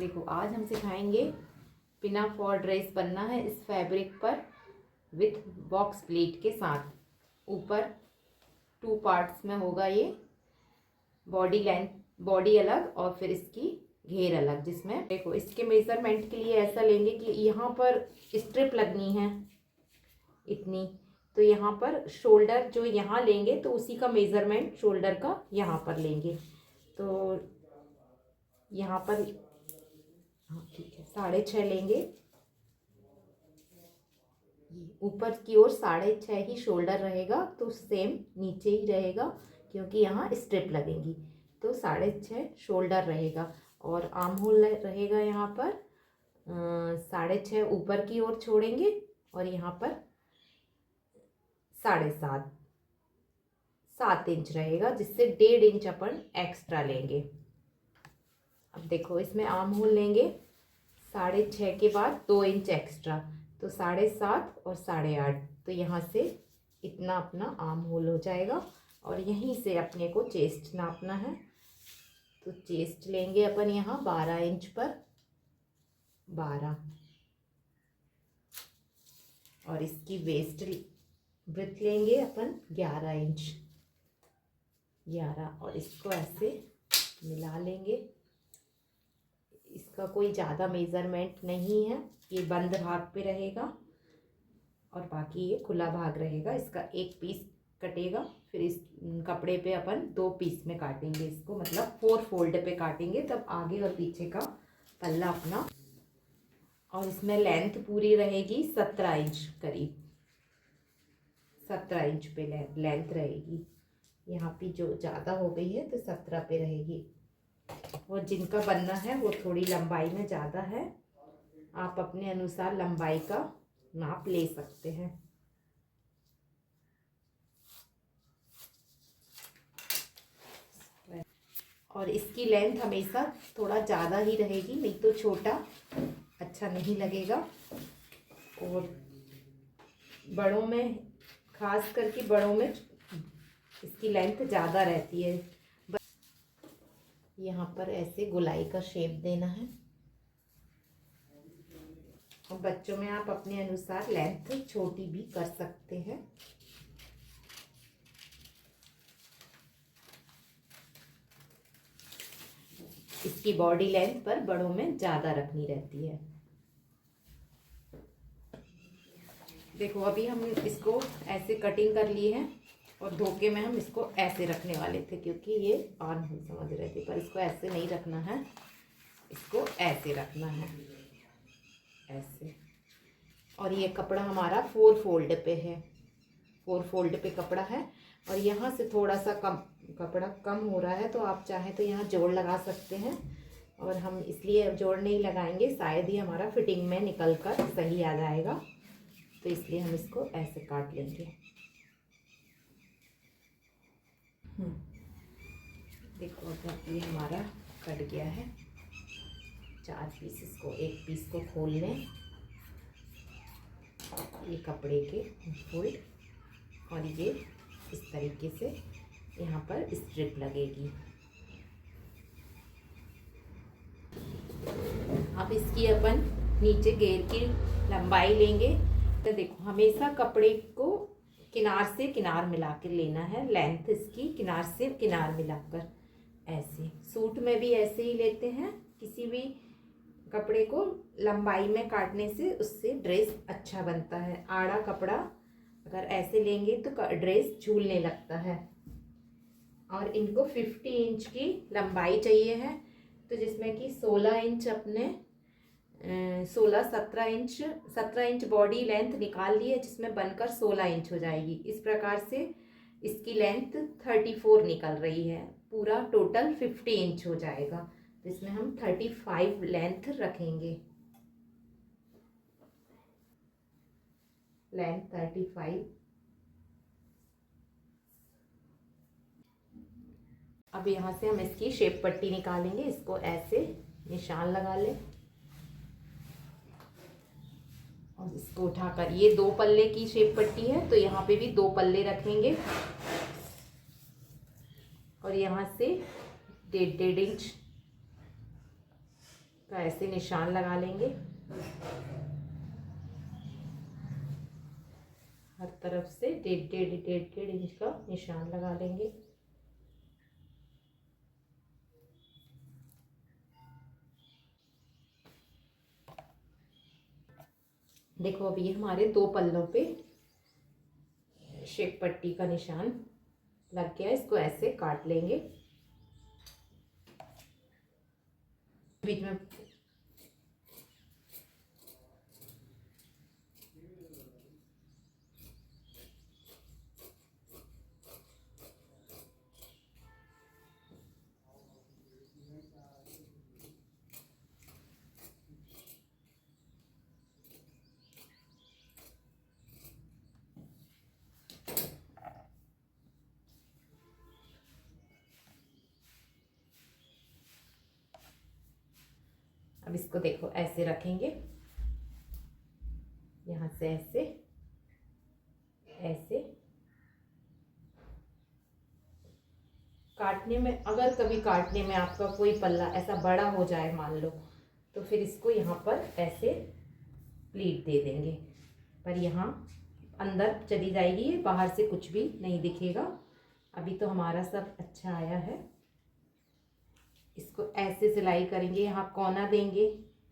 देखो आज हम सिखाएंगे पिना फॉर ड्रेस बनना है इस फैब्रिक पर विथ बॉक्स प्लीट के साथ। ऊपर 2 पार्ट्स में होगा ये, बॉडी लेंथ, बॉडी अलग और फिर इसकी घेर अलग। जिसमें देखो इसके मेजरमेंट के लिए ऐसा लेंगे कि यहाँ पर स्ट्रिप लगनी है इतनी, तो यहाँ पर शोल्डर जो यहाँ लेंगे तो उसी का मेजरमेंट शोल्डर का यहाँ पर लेंगे। तो यहाँ पर हाँ ठीक है 6.5 लेंगे। ऊपर की ओर 6.5 ही शोल्डर रहेगा, तो सेम नीचे ही रहेगा क्योंकि यहाँ स्ट्रिप लगेंगी। तो 6.5 शोल्डर रहेगा और आर्म होल रहेगा यहाँ पर 6.5 ऊपर की ओर छोड़ेंगे और यहाँ पर 7.5 इंच रहेगा, जिससे 1.5 इंच अपन एक्स्ट्रा लेंगे। अब देखो इसमें आर्म होल लेंगे 6.5 के बाद 2 इंच एक्स्ट्रा, तो 7.5 और 8.5, तो यहाँ से इतना अपना आर्म होल हो जाएगा। और यहीं से अपने को चेस्ट नापना है, तो चेस्ट लेंगे अपन यहाँ 12 इंच पर 12, और इसकी वेस्ट ब्रेथ लेंगे अपन 11 इंच 11, और इसको ऐसे मिला लेंगे। इसका कोई ज़्यादा मेज़रमेंट नहीं है, ये बंद भाग पे रहेगा और बाकी ये खुला भाग रहेगा। इसका एक पीस कटेगा, फिर इस कपड़े पे अपन 2 पीस में काटेंगे इसको, मतलब 4 फोल्ड पे काटेंगे, तब आगे और पीछे का पल्ला अपना। और इसमें लेंथ पूरी रहेगी 17 इंच करीब, 17 इंच पे लेंथ रहेगी। यहाँ पे जो ज़्यादा हो गई है तो 17 पे रहेगी। और जिनका बनना है वो थोड़ी लंबाई में ज़्यादा है, आप अपने अनुसार लंबाई का नाप ले सकते हैं। और इसकी लेंथ हमेशा थोड़ा ज़्यादा ही रहेगी, नहीं तो छोटा अच्छा नहीं लगेगा। और बड़ों में, खास करके बड़ों में इसकी लेंथ ज़्यादा रहती है। यहाँ पर ऐसे गोलाई का शेप देना है, और बच्चों में आप अपने अनुसार लेंथ छोटी भी कर सकते हैं। इसकी बॉडी लेंथ पर बड़ों में ज़्यादा रखनी रहती है। देखो अभी हम इसको ऐसे कटिंग कर लिए हैं, और धोखे में हम इसको ऐसे रखने वाले थे क्योंकि ये आर्म होल समझ रहे थे, पर इसको ऐसे नहीं रखना है, इसको ऐसे रखना है, ऐसे। और ये कपड़ा हमारा 4 फोल्ड पे है, 4 फोल्ड पे कपड़ा है। और यहाँ से थोड़ा सा कम कपड़ा कम हो रहा है, तो आप चाहें तो यहाँ जोड़ लगा सकते हैं, और हम इसलिए जोड़ नहीं लगाएंगे, शायद ही हमारा फिटिंग में निकल कर सही आ जाएगा, तो इसलिए हम इसको ऐसे काट लेंगे। देखो अब ये हमारा कट गया है 4 पीसेस को, एक पीस को खोल लें, ये कपड़े के फोल्ड, और ये इस तरीके से यहाँ पर स्ट्रिप लगेगी। अब इसकी अपन नीचे घेर की लंबाई लेंगे। तो देखो हमेशा कपड़े को किनार से किनार मिला कर लेना है, लेंथ इसकी किनार से किनार मिलाकर। ऐसे सूट में भी ऐसे ही लेते हैं, किसी भी कपड़े को लंबाई में काटने से उससे ड्रेस अच्छा बनता है। आड़ा कपड़ा अगर ऐसे लेंगे तो ड्रेस झूलने लगता है। और इनको 50 इंच की लंबाई चाहिए है, तो जिसमें कि 16 इंच अपने 17 इंच बॉडी लेंथ निकाल ली है, जिसमें बनकर 16 इंच हो जाएगी। इस प्रकार से इसकी लेंथ 34 निकल रही है, पूरा टोटल 50 इंच हो जाएगा। तो इसमें हम 35 लेंथ रखेंगे, लेंथ 35। अब यहाँ से हम इसकी शेप पट्टी निकालेंगे, इसको ऐसे निशान लगा लें और इसको उठाकर, ये 2 पल्ले की शेप पट्टी है, तो यहाँ पे भी 2 पल्ले रखेंगे, और यहाँ से 1.5 इंच तो ऐसे निशान लगा लेंगे, हर तरफ से 1.5 इंच का निशान लगा लेंगे। देखो अभी हमारे 2 पल्लों पे शेप पट्टी का निशान लग गया। इसको ऐसे काट लेंगे, बीच में अब इसको देखो ऐसे रखेंगे, यहाँ से ऐसे ऐसे काटने में, अगर कभी काटने में आपका कोई पल्ला ऐसा बड़ा हो जाए मान लो, तो फिर इसको यहाँ पर ऐसे प्लीट दे देंगे, पर यहाँ अंदर चली जाएगी, ये बाहर से कुछ भी नहीं दिखेगा। अभी तो हमारा सब अच्छा आया है। इसको ऐसे सिलाई करेंगे, यहाँ कोना देंगे,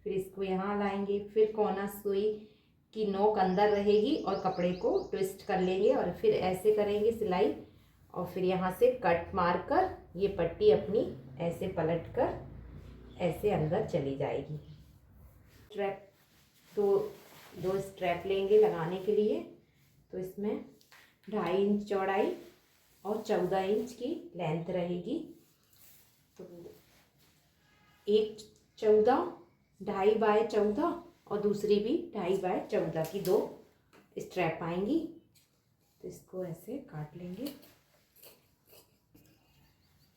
फिर इसको यहाँ लाएंगे, फिर कोना सुई की नोक अंदर रहेगी और कपड़े को ट्विस्ट कर लेंगे और फिर ऐसे करेंगे सिलाई, और फिर यहाँ से कट मार कर ये पट्टी अपनी ऐसे पलट कर ऐसे अंदर चली जाएगी। स्ट्रैप दो स्ट्रैप लेंगे लगाने के लिए, तो इसमें 2.5 इंच चौड़ाई और 14 इंच की लेंथ रहेगी। तो एक 14, 2.5 बाय 14 और दूसरी भी 2.5 बाय 14 की 2 स्ट्रैप आएंगी। तो इसको ऐसे काट लेंगे।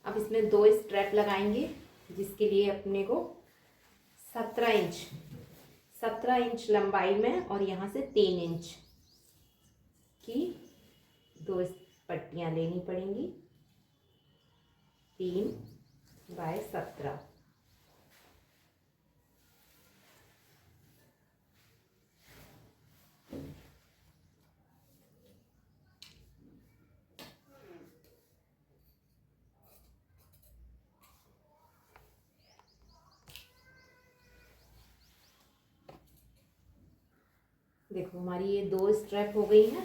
अब इसमें 2 स्ट्रैप लगाएंगे, जिसके लिए अपने को 17 इंच लंबाई में और यहाँ से 3 इंच की 2 पट्टियाँ लेनी पड़ेंगी। 3 बाय 17। देखो हमारी ये 2 स्ट्रैप हो गई हैं।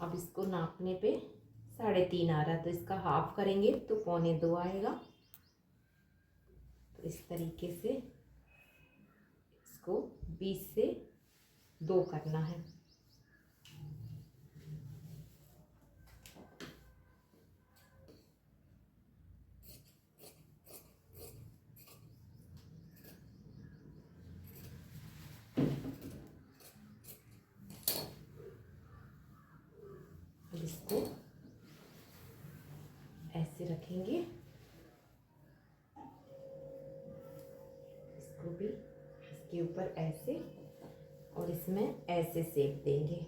अब इसको नापने पे 3.5 आ रहा, तो इसका हाफ करेंगे तो 1.25 आएगा। तो इस तरीके से इसको 20 से 2 करना है। इसको ऐसे रखेंगे, इसको भी इसके ऊपर ऐसे और इसमें ऐसे सेक देंगे।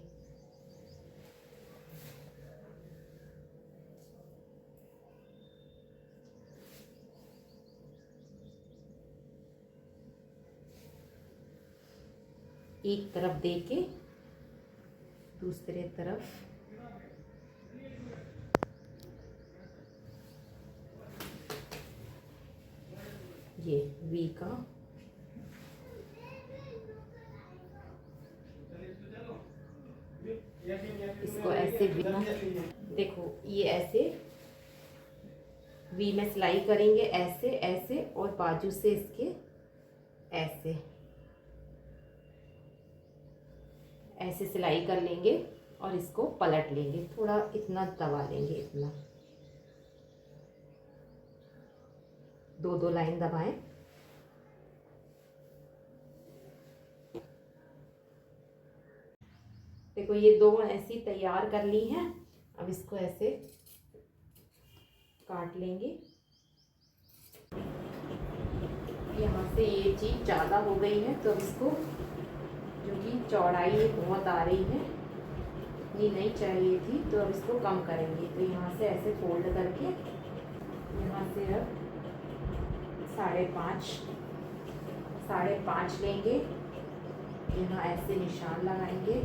एक तरफ देके दूसरे तरफ ये वी का इसको ऐसे बिना, देखो ये ऐसे वी में सिलाई करेंगे, ऐसे ऐसे और बाजू से इसके ऐसे ऐसे सिलाई कर लेंगे और इसको पलट लेंगे, थोड़ा इतना दबा लेंगे, इतना 2 लाइन दबाएं। देखो ये 2 ऐसी तैयार कर ली हैं। अब इसको ऐसे काट लेंगे। यहाँ से ये चीज़ ज़्यादा हो गई है, तो इसको जो कि चौड़ाई बहुत आ रही है, इतनी नहीं चाहिए थी, तो अब इसको कम करेंगे। तो यहाँ से ऐसे फोल्ड करके यहाँ से अब 5.5 5.5 लेंगे, यहाँ ऐसे निशान लगाएंगे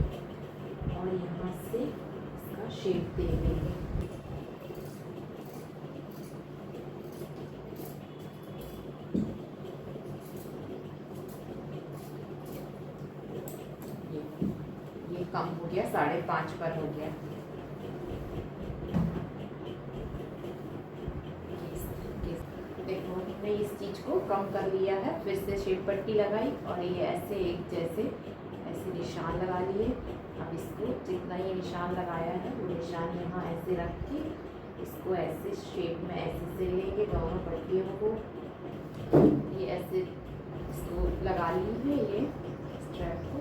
और यहाँ से इसका शेप दे देंगे। ये कम हो गया, 5.5 पर हो गया। देखो हमने इस चीज़ को कम कर लिया है, फिर से शेप पट्टी लगाई और ये ऐसे एक जैसे ऐसे निशान लगा लिए। अब इसको जितना ये निशान लगाया है वो निशान यहाँ ऐसे रख के इसको ऐसे शेप में ऐसे से लेंगे दोनों पट्टियों को। ये ऐसे इसको लगा ली है ये स्ट्रैप को।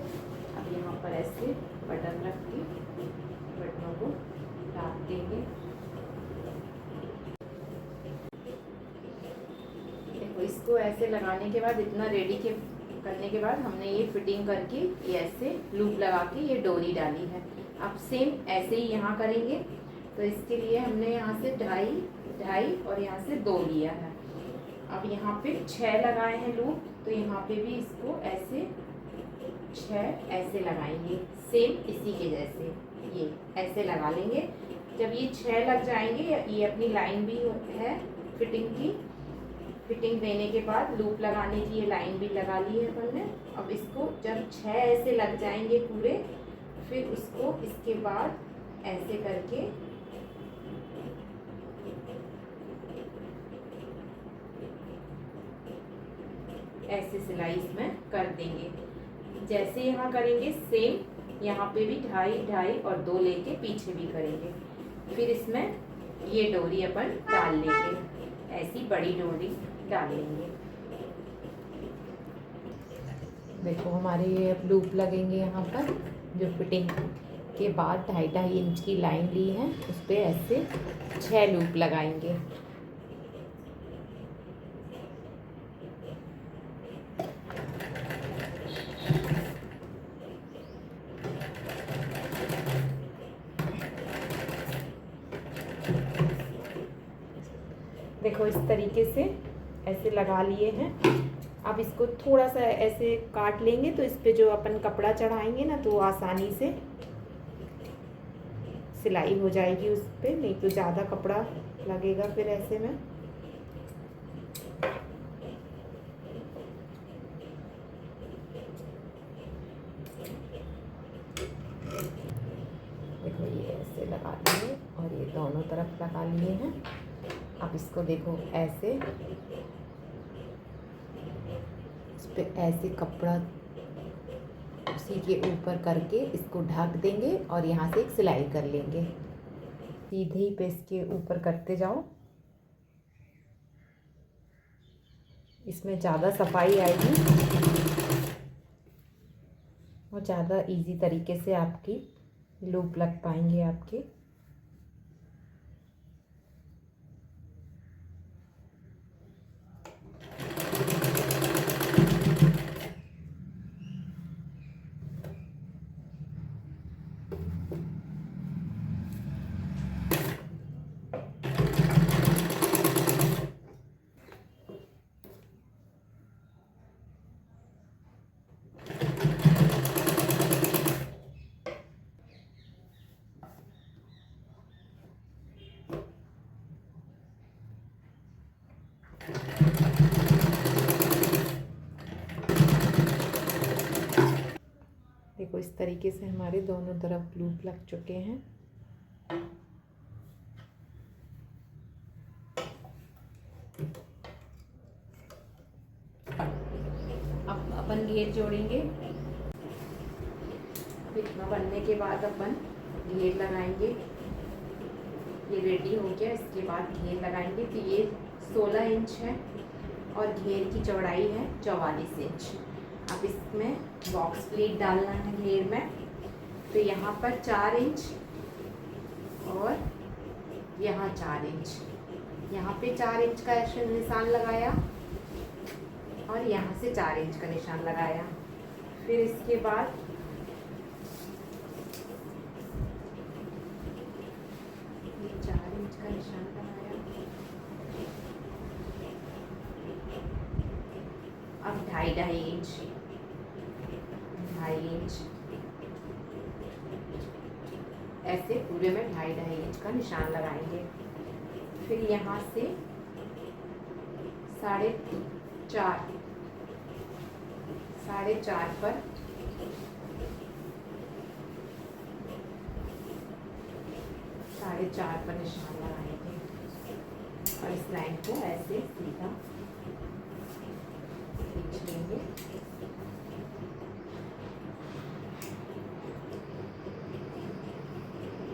अब यहाँ पर ऐसे बटन रख के बटनों को डाल देंगे। देखो इसको ऐसे लगाने के बाद, इतना रेडी के करने के बाद हमने ये फिटिंग करके ये ऐसे लूप लगा के ये डोरी डाली है। अब सेम ऐसे ही यहाँ करेंगे। तो इसके लिए हमने यहाँ से 2.5 और यहाँ से 2 लिया है। अब यहाँ पे 6 लगाए हैं लूप, तो यहाँ पे भी इसको ऐसे 6 ऐसे लगाएंगे, सेम इसी के जैसे ये ऐसे लगा लेंगे। जब ये 6 लग जाएंगे, ये अपनी लाइन भी है फिटिंग की। फिटिंग देने के बाद लूप लगाने की ये लाइन भी लगा ली है अपन ने। अब इसको जब 6 ऐसे लग जाएंगे पूरे, फिर उसको इसके बाद ऐसे करके ऐसे सिलाई इसमें कर देंगे। जैसे यहाँ करेंगे सेम यहाँ पे भी 2.5 और 2 लेके पीछे भी करेंगे। फिर इसमें ये डोरी अपन डाल लेंगे, ऐसी बड़ी डोरी डालेंगे। देखो हमारे ये लूप लगेंगे यहाँ पर, जो फिटिंग के बाद 2.5 इंच की लाइन ली है उस पर ऐसे 6 लूप लगाएंगे। देखो इस तरीके से ऐसे लगा लिए हैं। अब इसको थोड़ा सा ऐसे काट लेंगे, तो इस पे जो अपन कपड़ा चढ़ाएंगे ना, तो आसानी से सिलाई हो जाएगी उस पे, नहीं तो ज़्यादा कपड़ा लगेगा फिर ऐसे में। देखो ये ऐसे लगा लिए और ये दोनों तरफ लगा लिए हैं। अब इसको देखो ऐसे इस पे ऐसे कपड़ा उसी के ऊपर करके इसको ढक देंगे और यहाँ से एक सिलाई कर लेंगे। सीधे ही पे इसके ऊपर करते जाओ, इसमें ज़्यादा सफाई आएगी और ज़्यादा इजी तरीके से आपकी लूप लग पाएंगे आपके। देखो इस तरीके से हमारे दोनों तरफ लूप लग चुके हैं। अब अपन घेर जोड़ेंगे। इतना बनने के बाद अपन घेर लगाएंगे। ये रेडी हो गया, इसके बाद घेर लगाएंगे। तो ये 16 इंच है और घेर की चौड़ाई है 44 इंच। अब इसमें बॉक्स प्लीट डालना है घेर में। तो यहाँ पर 4 इंच और यहाँ 4 इंच, यहाँ पे 4 इंच का ऐसे निशान लगाया और यहाँ से 4 इंच का निशान लगाया। फिर इसके बाद ये 4 इंच का निशान लगाया। अब 2.5 इंच, 2.5 इंच, ऐसे पूरे में 2.5 इंच का निशान लगाएंगे। फिर यहाँ से 4.5 पर 4.5 पर निशान लगाएंगे और इस लाइन को ऐसे सीधा खींच लेंगे।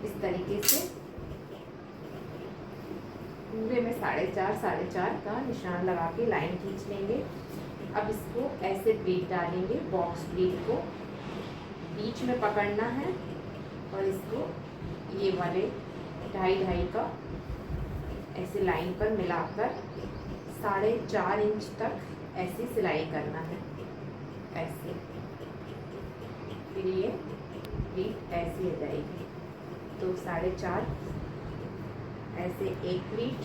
इस तरीके से पूरे में 4.5 का निशान लगा के लाइन खींच लेंगे। अब इसको ऐसे प्लीट डालेंगे, बॉक्स प्लीट को बीच में पकड़ना है और इसको ये वाले 2.5 का ऐसे लाइन पर मिलाकर 4.5 इंच तक ऐसी सिलाई करना है, ऐसे। फिर ये प्लीट ऐसी हो जाएगी। तो 4.5 ऐसे एक प्लीट,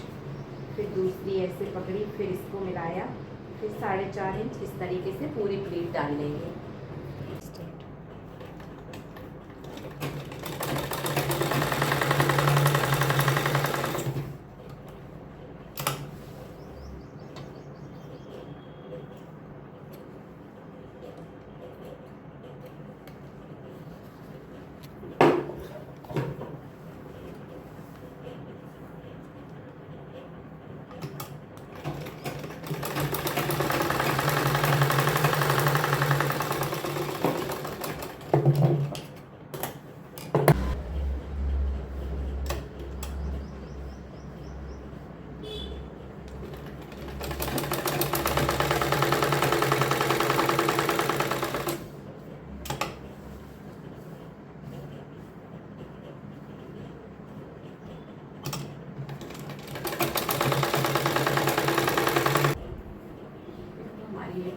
फिर दूसरी ऐसे पकड़ी, फिर इसको मिलाया, फिर 4.5 इंच इस तरीके से पूरी प्लीट डाल लेंगे।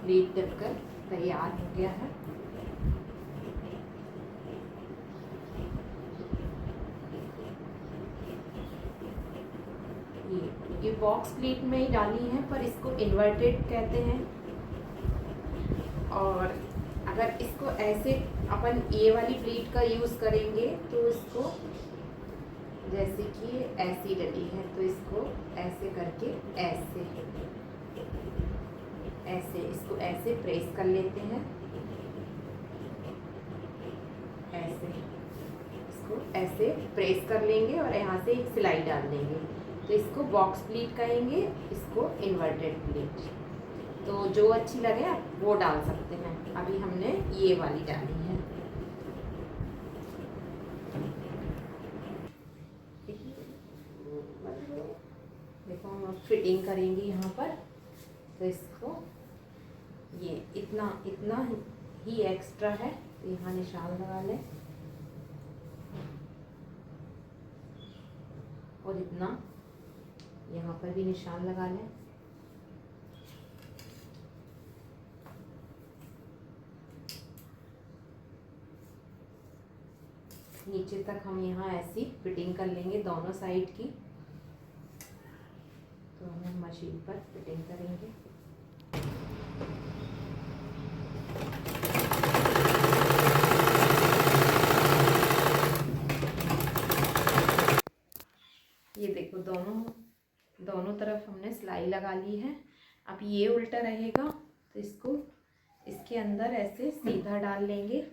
प्लीट कर तैयार हो गया है। ये बॉक्स प्लीट में ही डाली है, पर इसको इन्वर्टेड कहते हैं। और अगर इसको ऐसे अपन ये वाली प्लीट का यूज़ करेंगे तो इसको, जैसे कि ये ऐसी डली है तो इसको ऐसे करके ऐसे इसको ऐसे प्रेस कर लेते हैं, ऐसे इसको ऐसे प्रेस कर लेंगे और यहाँ से एक सिलाई डाल देंगे। तो इसको बॉक्स प्लीट कहेंगे, इसको इन्वर्टेड प्लीट। तो जो अच्छी लगे आप वो डाल सकते हैं। अभी हमने ये वाली डाली है। देखो हम अब फिटिंग करेंगे यहाँ पर। तो इसको ये इतना ही एक्स्ट्रा है, तो यहाँ निशान लगा लें और इतना यहाँ पर भी निशान लगा लें। नीचे तक हम यहाँ ऐसी फिटिंग कर लेंगे दोनों साइड की। तो हम मशीन पर फिटिंग करेंगे। ये देखो दोनों तरफ हमने सिलाई लगा ली है। अब ये उल्टा रहेगा तो इसको इसके अंदर ऐसे सीधा डाल लेंगे,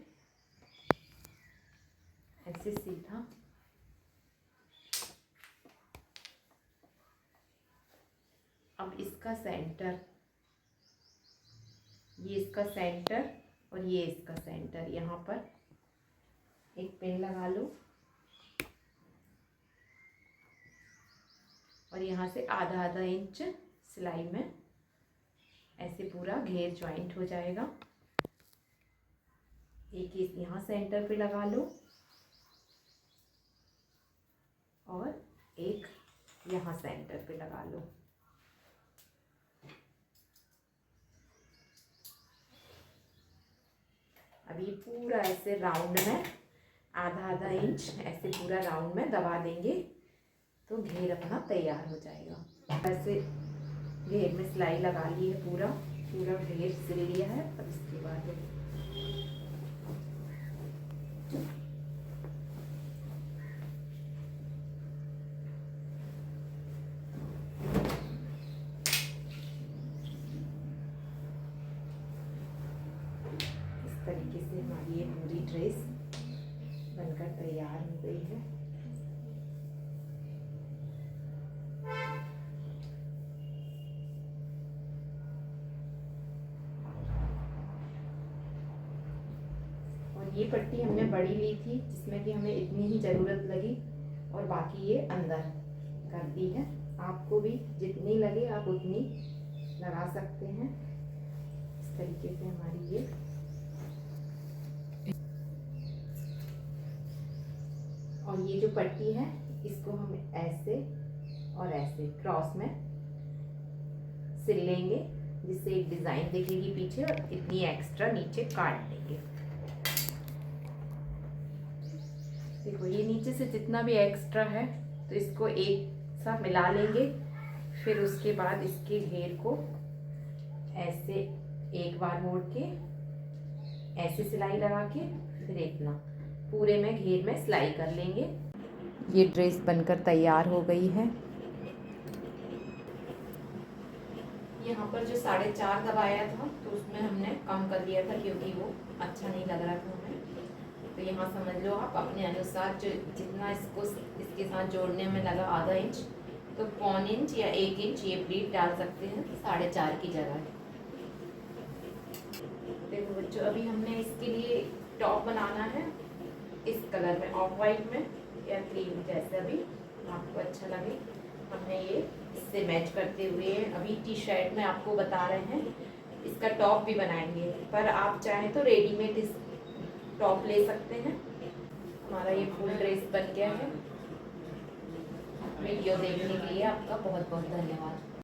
ऐसे सीधा। अब इसका सेंटर, ये इसका सेंटर और ये इसका सेंटर, यहाँ पर एक पिन लगा लो और यहाँ से आधा इंच सिलाई में ऐसे पूरा घेर जॉइंट हो जाएगा। एक इस यहाँ सेंटर पे लगा लो और एक यहाँ सेंटर पे लगा लो। अब ये पूरा ऐसे राउंड में आधा इंच ऐसे पूरा राउंड में दबा देंगे तो घेर अपना तैयार हो जाएगा। ऐसे घेर में सिलाई लगा ली है पूरा। पूरा ढेर सिल लिया है। अब इसके बाद इस तरीके से हमारी ये पूरी ड्रेस बनकर तैयार हो गई है। ये पट्टी हमने बड़ी ली थी जिसमें कि हमें इतनी ही ज़रूरत लगी और बाकी ये अंदर कर दी है। आपको भी जितनी लगे आप उतनी लगा सकते हैं। इस तरीके से हमारी ये और ये जो पट्टी है इसको हम ऐसे और ऐसे क्रॉस में सिल लेंगे जिससे एक डिज़ाइन दिखेगी पीछे और इतनी एक्स्ट्रा नीचे काट लेंगे। देखो ये नीचे से जितना भी एक्स्ट्रा है तो इसको एक साथ मिला लेंगे। फिर उसके बाद इसके घेर को ऐसे एक बार मोड़ के ऐसे सिलाई लगा के फिर इतना पूरे में घेर में सिलाई कर लेंगे। ये ड्रेस बनकर तैयार हो गई है। यहाँ पर जो 4.5 दबाया था तो उसमें हमने कम कर दिया था क्योंकि वो अच्छा नहीं लग रहा था हमें। तो यहाँ समझ लो आप अपने अनुसार जो जितना इसको इसके साथ जोड़ने में लगा आधा इंच तो 1 इंच या 1 इंच ये प्लीट डाल सकते हैं 4.5 की जगह। देखो बच्चों अभी हमने इसके लिए टॉप बनाना है इस कलर में, ऑफ वाइट में या क्रीम जैसा भी आपको अच्छा लगे। हमने ये इससे मैच करते हुए अभी टी शर्ट में आपको बता रहे हैं इसका टॉप भी बनाएंगे, पर आप चाहें तो रेडीमेड इस टॉप ले सकते हैं। हमारा ये फुल ड्रेस बन गया है। वीडियो देखने के लिए आपका बहुत बहुत धन्यवाद।